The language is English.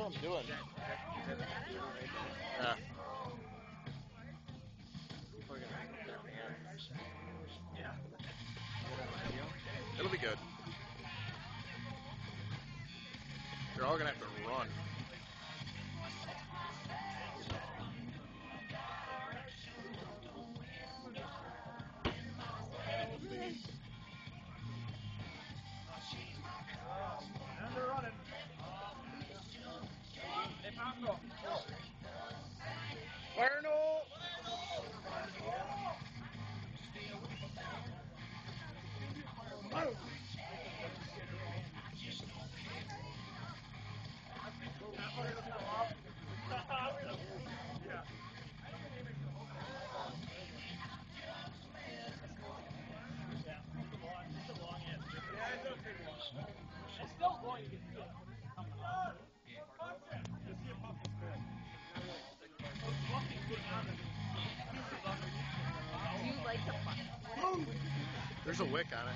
what I'm doing. Yeah. It'll be good. You're all gonna have to run. And they're running. Arnold! It's still going to get good. You like to fuck. There's a wick on it.